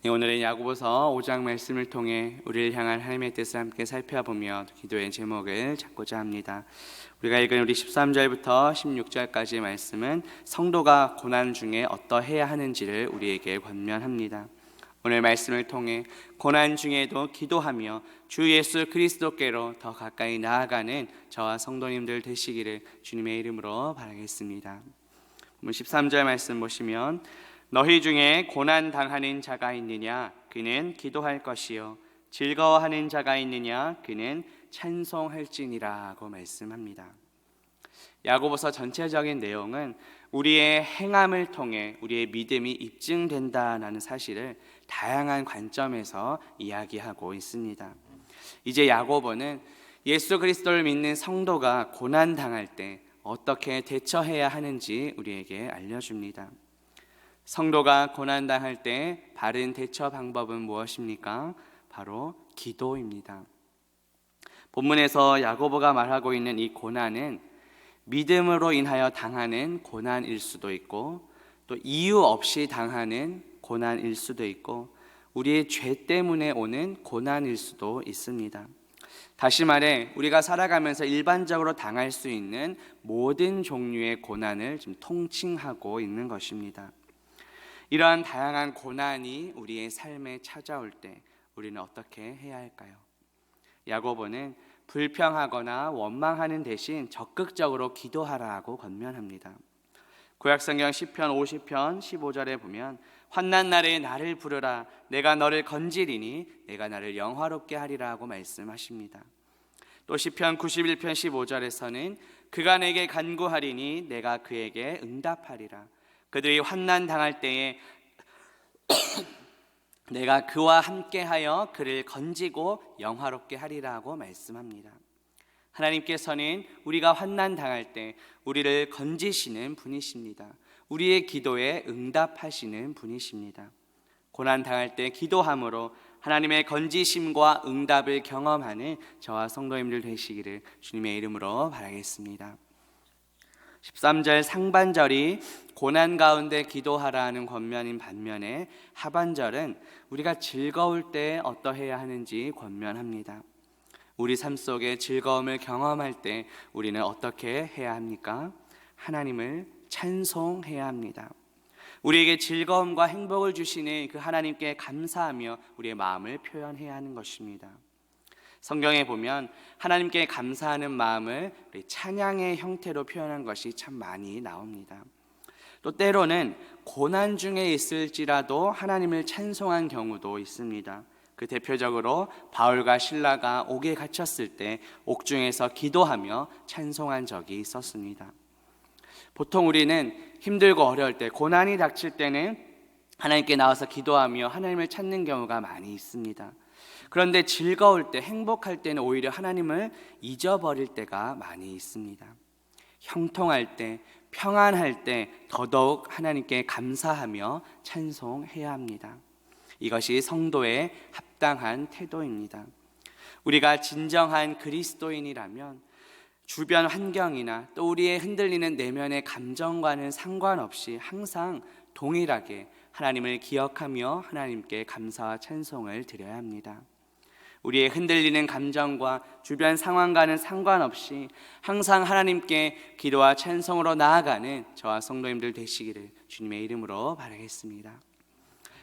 네, 오늘은 야고보서 5장 말씀을 통해 우리를 향한 하나님의 뜻을 함께 살펴보며 기도의 제목을 잡고자 합니다. 우리가 읽은 우리 13절부터 16절까지의 말씀은 성도가 고난 중에 어떠해야 하는지를 우리에게 권면합니다. 오늘 말씀을 통해 고난 중에도 기도하며 주 예수 그리스도께로 더 가까이 나아가는 저와 성도님들 되시기를 주님의 이름으로 바라겠습니다. 13절 말씀 보시면 너희 중에 고난 당하는 자가 있느냐 그는 기도할 것이요 즐거워하는 자가 있느냐 그는 찬송할지니라고 말씀합니다. 야고보서 전체적인 내용은 우리의 행함을 통해 우리의 믿음이 입증된다는 사실을 다양한 관점에서 이야기하고 있습니다. 이제 야고보는 예수 그리스도를 믿는 성도가 고난 당할 때 어떻게 대처해야 하는지 우리에게 알려줍니다. 성도가 고난당할 때 바른 대처 방법은 무엇입니까? 바로 기도입니다. 본문에서 야고보가 말하고 있는 이 고난은 믿음으로 인하여 당하는 고난일 수도 있고 또 이유 없이 당하는 고난일 수도 있고 우리의 죄 때문에 오는 고난일 수도 있습니다. 다시 말해 우리가 살아가면서 일반적으로 당할 수 있는 모든 종류의 고난을 지금 통칭하고 있는 것입니다. 이러한 다양한 고난이 우리의 삶에 찾아올 때 우리는 어떻게 해야 할까요? 야고보는 불평하거나 원망하는 대신 적극적으로 기도하라고 권면합니다. 구약성경 시편 50편 15절에 보면 환난 날에 나를 부르라 내가 너를 건지리니 내가 나를 영화롭게 하리라고 말씀하십니다. 또 시편 91편 15절에서는 그가 내게 간구하리니 내가 그에게 응답하리라 그들이 환난 당할 때에 내가 그와 함께하여 그를 건지고 영화롭게 하리라고 말씀합니다. 하나님께서는 우리가 환난 당할 때 우리를 건지시는 분이십니다. 우리의 기도에 응답하시는 분이십니다. 고난 당할 때 기도함으로 하나님의 건지심과 응답을 경험하는 저와 성도님들 되시기를 주님의 이름으로 바라겠습니다. 13절 상반절이 고난 가운데 기도하라는 권면인 반면에 하반절은 우리가 즐거울 때 어떠해야 하는지 권면합니다. 우리 삶 속에 즐거움을 경험할 때 우리는 어떻게 해야 합니까? 하나님을 찬송해야 합니다. 우리에게 즐거움과 행복을 주시는 그 하나님께 감사하며 우리의 마음을 표현해야 하는 것입니다. 성경에 보면 하나님께 감사하는 마음을 찬양의 형태로 표현한 것이 참 많이 나옵니다. 또 때로는 고난 중에 있을지라도 하나님을 찬송한 경우도 있습니다. 그 대표적으로 바울과 실라가 옥에 갇혔을 때 옥중에서 기도하며 찬송한 적이 있었습니다. 보통 우리는 힘들고 어려울 때 고난이 닥칠 때는 하나님께 나와서 기도하며 하나님을 찾는 경우가 많이 있습니다. 그런데 즐거울 때, 행복할 때는 오히려 하나님을 잊어버릴 때가 많이 있습니다. 형통할 때, 평안할 때 더더욱 하나님께 감사하며 찬송해야 합니다. 이것이 성도의 합당한 태도입니다. 우리가 진정한 그리스도인이라면 주변 환경이나 또 우리의 흔들리는 내면의 감정과는 상관없이 항상 동일하게 하나님을 기억하며 하나님께 감사와 찬송을 드려야 합니다. 우리의 흔들리는 감정과 주변 상황과는 상관없이 항상 하나님께 기도와 찬송으로 나아가는 저와 성도님들 되시기를 주님의 이름으로 바라겠습니다.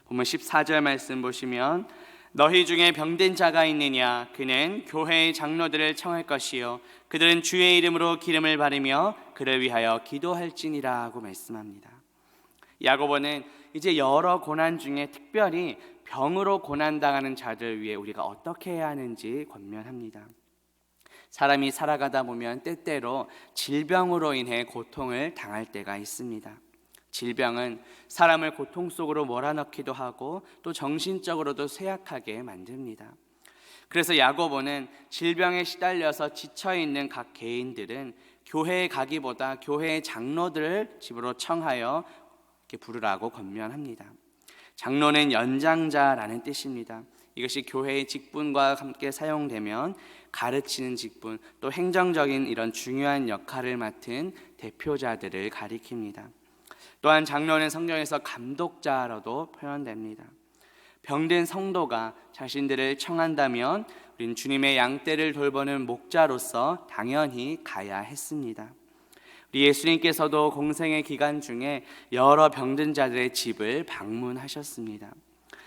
본문 14절 말씀 보시면 너희 중에 병든 자가 있느냐 그는 교회의 장로들을 청할 것이요 그들은 주의 이름으로 기름을 바르며 그를 위하여 기도할지니라 하고 말씀합니다. 야고보는 이제 여러 고난 중에 특별히 병으로 고난당하는 자들을 위해 우리가 어떻게 해야 하는지 권면합니다. 사람이 살아가다 보면 때때로 질병으로 인해 고통을 당할 때가 있습니다. 질병은 사람을 고통 속으로 몰아넣기도 하고 또 정신적으로도 쇠약하게 만듭니다. 그래서 야고보는 질병에 시달려서 지쳐있는 각 개인들은 교회에 가기보다 교회의 장로들을 집으로 청하여 이렇게 부르라고 권면합니다. 장로는 연장자라는 뜻입니다. 이것이 교회의 직분과 함께 사용되면 가르치는 직분, 또 행정적인 이런 중요한 역할을 맡은 대표자들을 가리킵니다. 또한 장로는 성경에서 감독자로도 표현됩니다. 병든 성도가 자신들을 청한다면 우린 주님의 양떼를 돌보는 목자로서 당연히 가야 했습니다. 우리 예수님께서도 공생의 기간 중에 여러 병든 자들의 집을 방문하셨습니다.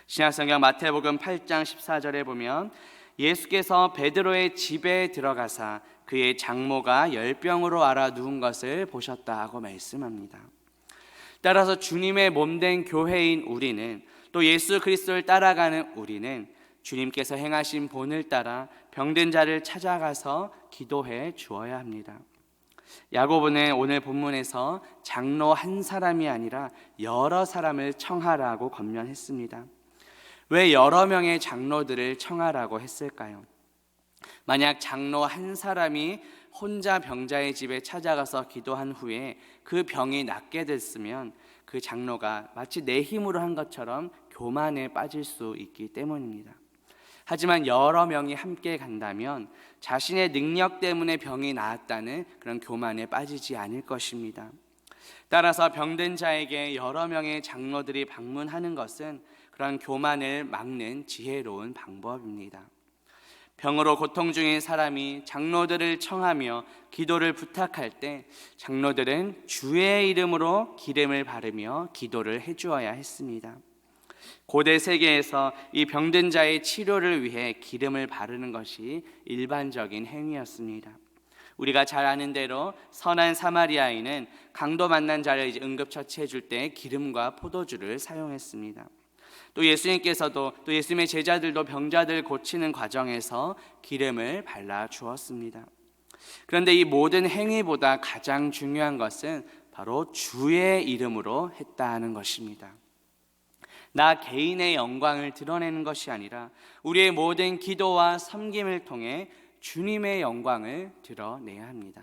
신약성경 마태복음 8장 14절에 보면 예수께서 베드로의 집에 들어가사 그의 장모가 열병으로 앓아 누운 것을 보셨다고 말씀합니다. 따라서 주님의 몸된 교회인 우리는, 또 예수 그리스도를 따라가는 우리는 주님께서 행하신 본을 따라 병든 자를 찾아가서 기도해 주어야 합니다. 야고보는 오늘 본문에서 장로 한 사람이 아니라 여러 사람을 청하라고 권면했습니다. 왜 여러 명의 장로들을 청하라고 했을까요? 만약 장로 한 사람이 혼자 병자의 집에 찾아가서 기도한 후에 그 병이 낫게 됐으면 그 장로가 마치 내 힘으로 한 것처럼 교만에 빠질 수 있기 때문입니다. 하지만 여러 명이 함께 간다면 자신의 능력 때문에 병이 나았다는 그런 교만에 빠지지 않을 것입니다. 따라서 병든 자에게 여러 명의 장로들이 방문하는 것은 그런 교만을 막는 지혜로운 방법입니다. 병으로 고통 중인 사람이 장로들을 청하며 기도를 부탁할 때 장로들은 주의 이름으로 기름을 바르며 기도를 해주어야 했습니다. 고대 세계에서 이 병든 자의 치료를 위해 기름을 바르는 것이 일반적인 행위였습니다. 우리가 잘 아는 대로 선한 사마리아인은 강도 만난 자를 응급처치해 줄 때 기름과 포도주를 사용했습니다. 또 예수님께서도, 또 예수님의 제자들도 병자들 고치는 과정에서 기름을 발라 주었습니다. 그런데 이 모든 행위보다 가장 중요한 것은 바로 주의 이름으로 했다는 것입니다. 나 개인의 영광을 드러내는 것이 아니라 우리의 모든 기도와 섬김을 통해 주님의 영광을 드러내야 합니다.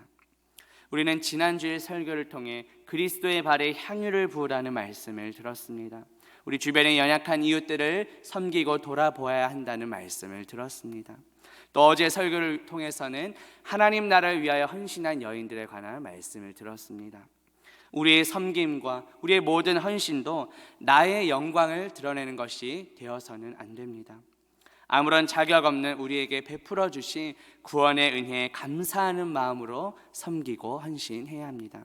우리는 지난주의 설교를 통해 그리스도의 발에 향유를 부으라는 말씀을 들었습니다. 우리 주변의 연약한 이웃들을 섬기고 돌아보아야 한다는 말씀을 들었습니다. 또 어제 설교를 통해서는 하나님 나라를 위하여 헌신한 여인들에 관한 말씀을 들었습니다. 우리의 섬김과 우리의 모든 헌신도 나의 영광을 드러내는 것이 되어서는 안 됩니다. 아무런 자격 없는 우리에게 베풀어 주신 구원의 은혜에 감사하는 마음으로 섬기고 헌신해야 합니다.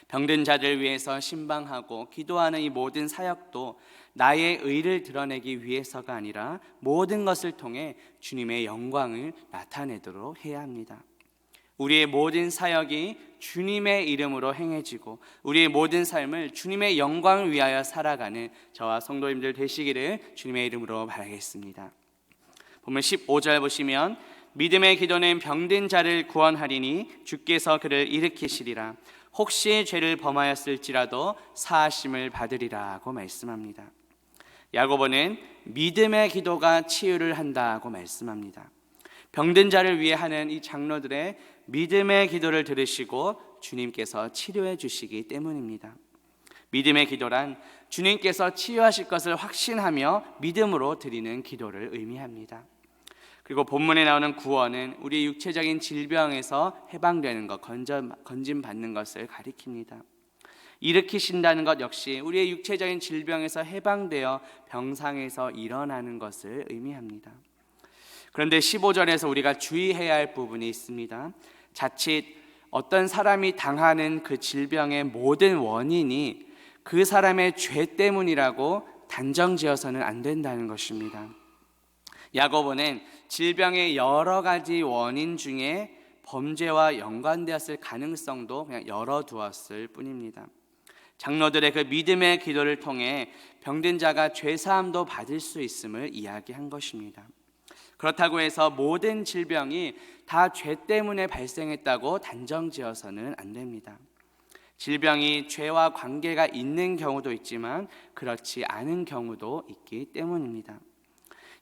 병든 자들 위해서 신방하고 기도하는 이 모든 사역도 나의 의를 드러내기 위해서가 아니라 모든 것을 통해 주님의 영광을 나타내도록 해야 합니다. 우리의 모든 사역이 주님의 이름으로 행해지고 우리의 모든 삶을 주님의 영광을 위하여 살아가는 저와 성도님들 되시기를 주님의 이름으로 바라겠습니다. 보면 15절 보시면 믿음의 기도는 병든 자를 구원하리니 주께서 그를 일으키시리라. 혹시 죄를 범하였을지라도 사하심을 받으리라고 말씀합니다. 야고보는 믿음의 기도가 치유를 한다고 말씀합니다. 병든 자를 위해 하는 이 장로들의 믿음의 기도를 들으시고 주님께서 치료해 주시기 때문입니다. 믿음의 기도란 주님께서 치유하실 것을 확신하며 믿음으로 드리는 기도를 의미합니다. 그리고 본문에 나오는 구원은 우리 육체적인 질병에서 해방되는 것, 건짐받는 것을 가리킵니다. 일으키신다는 것 역시 우리의 육체적인 질병에서 해방되어 병상에서 일어나는 것을 의미합니다. 그런데 15절에서 우리가 주의해야 할 부분이 있습니다. 자칫 어떤 사람이 당하는 그 질병의 모든 원인이 그 사람의 죄 때문이라고 단정지어서는 안 된다는 것입니다. 야고보는 질병의 여러 가지 원인 중에 범죄와 연관되었을 가능성도 그냥 열어두었을 뿐입니다. 장로들의 그 믿음의 기도를 통해 병든 자가 죄사함도 받을 수 있음을 이야기한 것입니다. 그렇다고 해서 모든 질병이 다 죄 때문에 발생했다고 단정지어서는 안 됩니다. 질병이 죄와 관계가 있는 경우도 있지만 그렇지 않은 경우도 있기 때문입니다.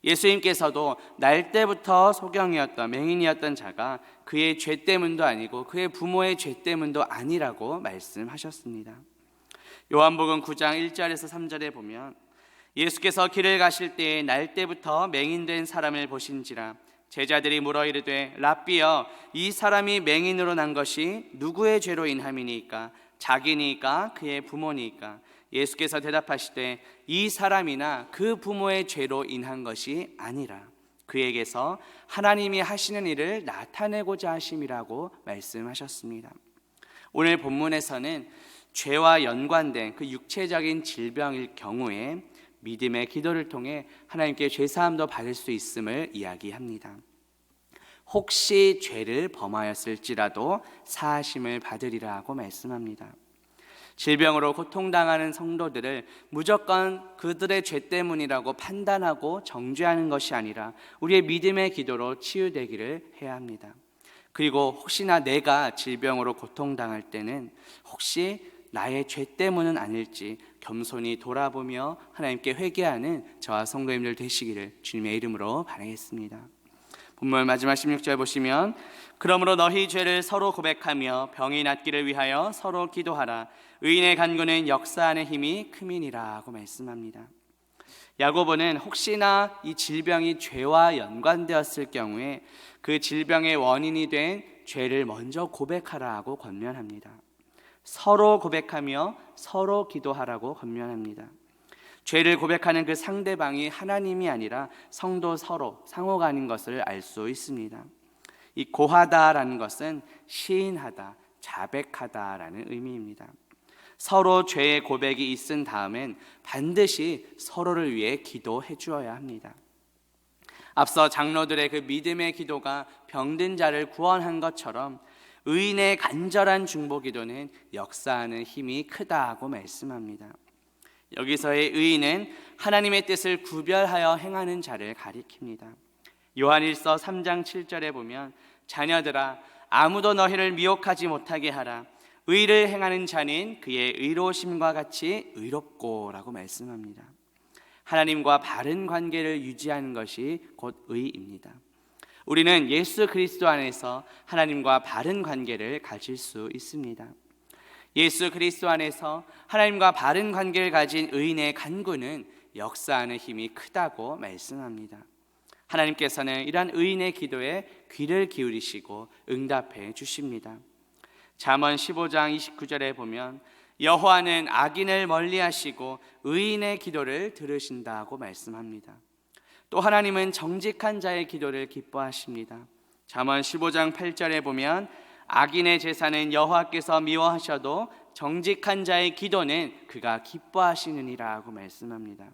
예수님께서도 날 때부터 소경이었던 맹인이었던 자가 그의 죄 때문도 아니고 그의 부모의 죄 때문도 아니라고 말씀하셨습니다. 요한복음 9장 1절에서 3절에 보면 예수께서 길을 가실 때에 날 때부터 맹인된 사람을 보신지라 제자들이 물어 이르되 랍비여 이 사람이 맹인으로 난 것이 누구의 죄로 인함이니까 자기니까 그의 부모니까 예수께서 대답하시되 이 사람이나 그 부모의 죄로 인한 것이 아니라 그에게서 하나님이 하시는 일을 나타내고자 하심이라고 말씀하셨습니다. 오늘 본문에서는 죄와 연관된 그 육체적인 질병일 경우에 믿음의 기도를 통해 하나님께 죄사함도 받을 수 있음을 이야기합니다. 혹시 죄를 범하였을지라도 사하심을 받으리라고 말씀합니다. 질병으로 고통당하는 성도들을 무조건 그들의 죄 때문이라고 판단하고 정죄하는 것이 아니라 우리의 믿음의 기도로 치유되기를 해야 합니다. 그리고 혹시나 내가 질병으로 고통당할 때는 혹시 나의 죄 때문은 아닐지 겸손히 돌아보며 하나님께 회개하는 저와 성도님들 되시기를 주님의 이름으로 바라겠습니다. 본문 마지막 16절 보시면 그러므로 너희 죄를 서로 고백하며 병이 낫기를 위하여 서로 기도하라. 의인의 간구는 역사하는 힘이 큼이니라고 말씀합니다. 야고보는 혹시나 이 질병이 죄와 연관되었을 경우에 그 질병의 원인이 된 죄를 먼저 고백하라고 권면합니다. 서로 고백하며 서로 기도하라고 권면합니다. 죄를 고백하는 그 상대방이 하나님이 아니라 성도 서로 상호간인 것을 알 수 있습니다. 이 고하다라는 것은 시인하다, 자백하다라는 의미입니다. 서로 죄의 고백이 있은 다음엔 반드시 서로를 위해 기도해 주어야 합니다. 앞서 장로들의 그 믿음의 기도가 병든 자를 구원한 것처럼 의인의 간절한 중보 기도는 역사하는 힘이 크다고 말씀합니다. 여기서의 의인은 하나님의 뜻을 구별하여 행하는 자를 가리킵니다. 요한일서 3장 7절에 보면 자녀들아 아무도 너희를 미혹하지 못하게 하라. 의를 행하는 자는 그의 의로우심과 같이 의롭고 라고 말씀합니다. 하나님과 바른 관계를 유지하는 것이 곧 의입니다. 우리는 예수 그리스도 안에서 하나님과 바른 관계를 가질 수 있습니다. 예수 그리스도 안에서 하나님과 바른 관계를 가진 의인의 간구는 역사하는 힘이 크다고 말씀합니다. 하나님께서는 이러한 의인의 기도에 귀를 기울이시고 응답해 주십니다. 잠언 15장 29절에 보면 여호와는 악인을 멀리하시고 의인의 기도를 들으신다고 말씀합니다. 또 하나님은 정직한 자의 기도를 기뻐하십니다. 잠언 15장 8절에 보면 악인의 제사는 여호와께서 미워하셔도 정직한 자의 기도는 그가 기뻐하시느니라고 말씀합니다.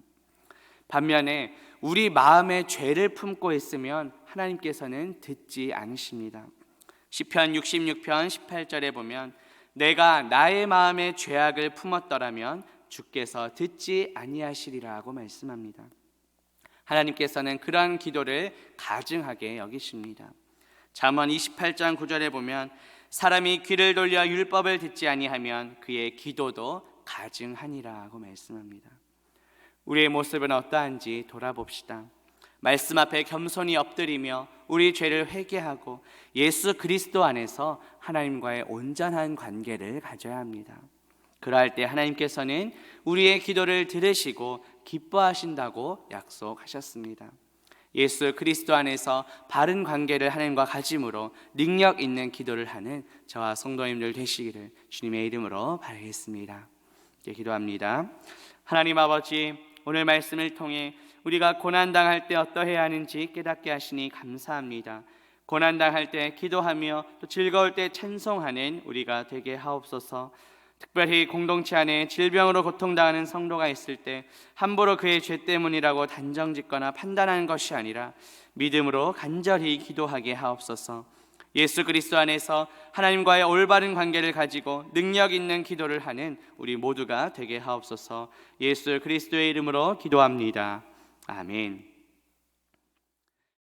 반면에 우리 마음에 죄를 품고 있으면 하나님께서는 듣지 않으십니다. 시편 66편 18절에 보면 내가 나의 마음에 죄악을 품었더라면 주께서 듣지 아니하시리라고 말씀합니다. 하나님께서는 그러한 기도를 가증하게 여기십니다. 잠언 28장 9절에 보면 사람이 귀를 돌려 율법을 듣지 아니하면 그의 기도도 가증하니라고 말씀합니다. 우리의 모습은 어떠한지 돌아봅시다. 말씀 앞에 겸손히 엎드리며 우리 죄를 회개하고 예수 그리스도 안에서 하나님과의 온전한 관계를 가져야 합니다. 그러할 때 하나님께서는 우리의 기도를 들으시고 기뻐하신다고 약속하셨습니다. 예수 그리스도 안에서 바른 관계를 하나님과 가짐으로 능력 있는 기도를 하는 저와 성도님들 되시기를 주님의 이름으로 바라겠습니다. 기도합니다. 하나님 아버지, 오늘 말씀을 통해 우리가 고난당할 때 어떠해야 하는지 깨닫게 하시니 감사합니다. 고난당할 때 기도하며 또 즐거울 때 찬송하는 우리가 되게 하옵소서. 특별히 공동체 안에 질병으로 고통당하는 성도가 있을 때 함부로 그의 죄 때문이라고 단정짓거나 판단하는 것이 아니라 믿음으로 간절히 기도하게 하옵소서. 예수 그리스도 안에서 하나님과의 올바른 관계를 가지고 능력 있는 기도를 하는 우리 모두가 되게 하옵소서. 예수 그리스도의 이름으로 기도합니다. 아멘.